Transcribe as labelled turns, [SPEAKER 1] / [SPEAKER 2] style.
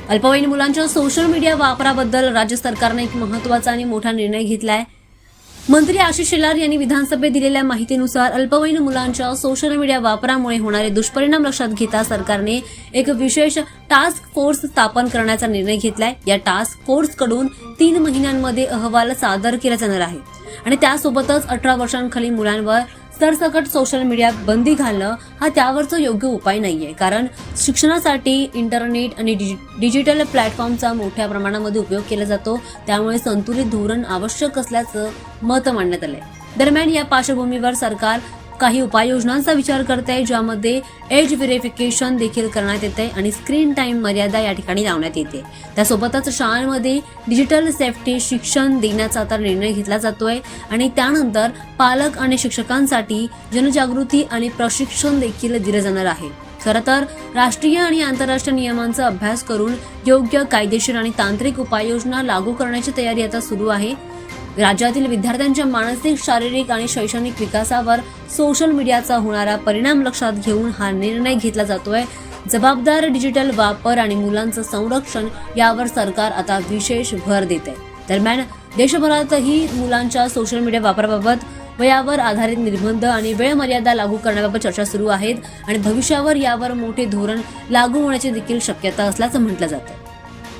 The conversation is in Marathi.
[SPEAKER 1] अल्पवयीन मुलांच्या सोशल मीडिया वापराबद्दल राज्य सरकारने एक महत्त्वाचा आणि मोठा निर्णय घेतलाय। मंत्री आशिष शेलार यांनी विधानसभेत दिलेल्या माहितीनुसार अल्पवयीन मुलांच्या सोशल मीडिया वापरामुळे होणारे दुष्परिणाम लक्षात घेता सरकारने एक विशेष टास्क फोर्स स्थापन करण्याचा निर्णय घेतलाय। या टास्क फोर्सकडून 3 महिन्यांमध्ये अहवाल सादर केला जाणार आहे आणि त्यासोबतच 18 वर्षांखालील मुलांवर सरसकट सोशल मीडिया बंदी घालणं हा त्यावरचा योग्य उपाय नाहीये, कारण शिक्षणासाठी इंटरनेट आणि डिजिटल प्लॅटफॉर्मचा मोठ्या प्रमाणामध्ये उपयोग केला जातो, त्यामुळे संतुलित धोरण आवश्यक असल्याचं मत मांडण्यात आलंय। दरम्यान या पार्श्वभूमीवर सरकार काही उपाययोजनांचा विचार करते, ज्यामध्ये एज व्हेरिफिकेशन देखील करण्यात येते आणि स्क्रीन टाइम मर्यादा या ठिकाणी लावण्यात येते। त्यासोबतच शाळांमध्ये डिजिटल सेफ्टी शिक्षण देण्याचा आता निर्णय घेतला जातोय आणि त्यानंतर पालक आणि शिक्षकांसाठी जनजागृती आणि प्रशिक्षण देखील दिले जाणार आहे। खरं तर राष्ट्रीय आणि आंतरराष्ट्रीय नियमांचा अभ्यास करून योग्य कायदेशीर आणि तांत्रिक उपाययोजना लागू करण्याची तयारी आता सुरू आहे। राज्यातील विद्यार्थ्यांच्या मानसिक, शारीरिक आणि शैक्षणिक विकासावर सोशल मीडियाचा होणारा परिणाम लक्षात घेऊन हा निर्णय घेतला जातोय। जबाबदार डिजिटल वापर आणि मुलांचं संरक्षण यावर सरकार आता विशेष भर देते। दरम्यान देशभरातही मुलांच्या सोशल मीडिया वापराबाबत वयावर आधारित निर्बंध आणि वेळ मर्यादा लागू करण्याबाबत चर्चा सुरू आहेत आणि भविष्यावर यावर मोठे धोरण लागू होण्याची देखील शक्यता असल्याचं म्हटलं जातं।